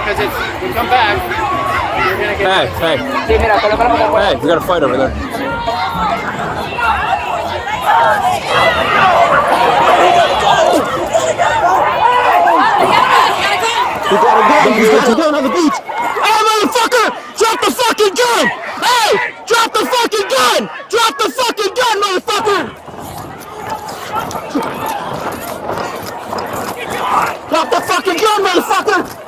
because it's we come back. You're gonna get. Hey, we got a fight over there. You got a gun. He's got a gun on the beach. Hey, motherfucker! Drop the fucking gun! Hey! Drop the fucking gun! Drop the fucking gun, motherfucker! Drop the fucking gun, motherfucker!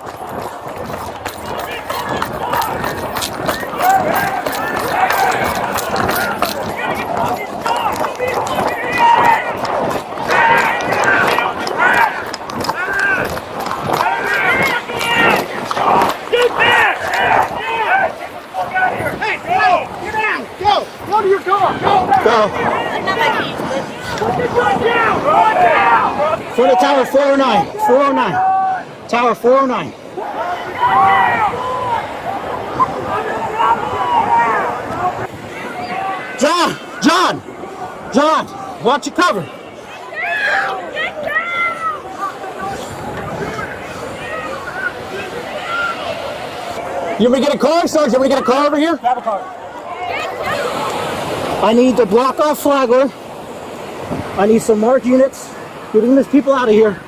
Go to your car! Go! For the tower 409. 409. Tower 409. John, watch your cover. You want me to get a car, Sergeant? You want me to get a car over here? Grab a car. I need to block off Flagler. I need some marked units. Getting these people out of here.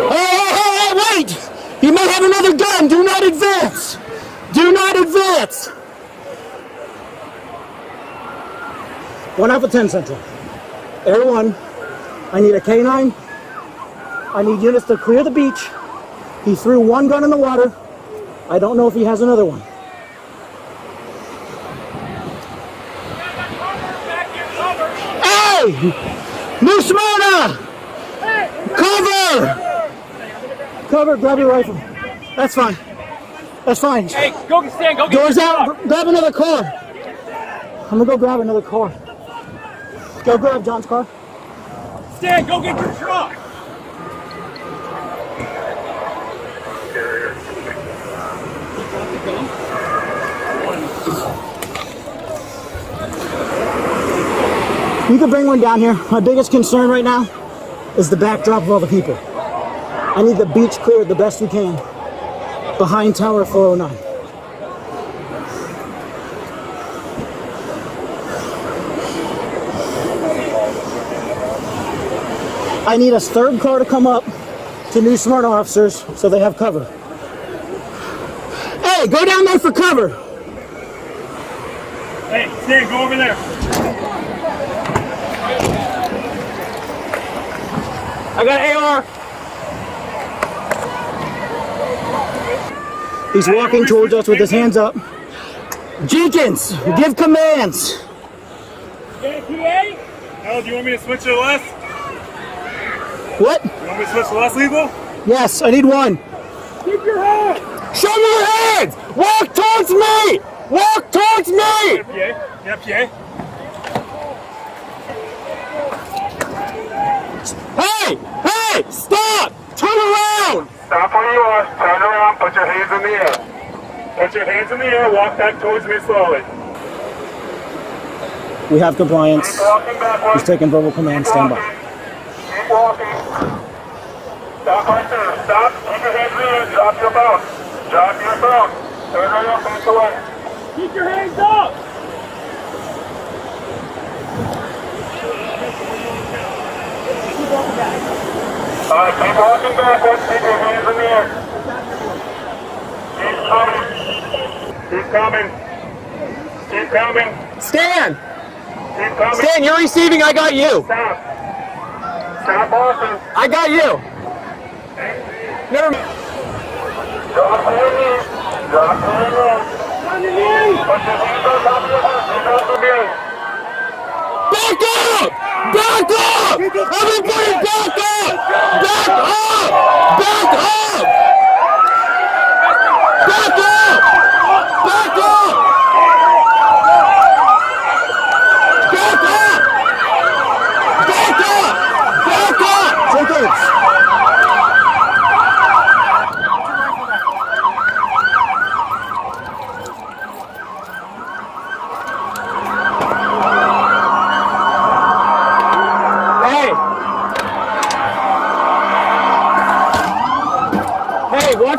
Hey, wait! He may have another gun. Do not advance. Do not advance. 1 Alpha 10 Central. Air 1, I need a K9. I need units to clear the beach. He threw one gun in the water. I don't know if he has another one. Hey! New Smyrna! Cover! Cover, grab your rifle. That's fine. That's fine. Hey, go stand, go get Doors out, grab another car. I'm gonna go grab another car. Go grab John's car. Stan, go get your truck! You can bring one down here. My biggest concern right now is the backdrop of all the people. I need the beach cleared the best we can behind Tower 409. I need a third car to come up to New Smyrna officers so they have cover. Hey, go down there for cover. Hey, Stan, go over there. I got an AR. He's walking towards us with his hands up. Jenkins, give commands. PA? No, do you want me to switch to less? What? You want me to switch to less lethal? Yes, I need one. Keep your head! Show me your hands! Walk towards me! Walk towards me! Yeah, PA. Hey! Hey! Stop! Turn around! Stop where you are. Turn around. Put your hands in the air. Put your hands in the air. Walk back towards me slowly. We have compliance. Keep walking backwards. He's taking verbal command. Stand by. Keep walking. Stop right there. Stop. Keep your hands in the air. Drop your phone. Drop your phone. Turn around. Face away. Keep your hands up. Keep walking back. All right, keep walking backwards. Keep your hands in the air. Keep coming. Keep coming. Keep coming. Stand! Keep coming. Stan, you're receiving. I got you. Stop. Stop walking. I got you. Never mind. Drop to your knees. Drop to your knees. On your knees. Put your hands on top of your head. Keep on your knees. Back up! Back up! Everybody back up! Back up! Back up! Back up! Back up! Back up! Back up! Back up! Jenkins!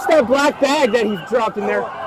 that black bag that he dropped in there.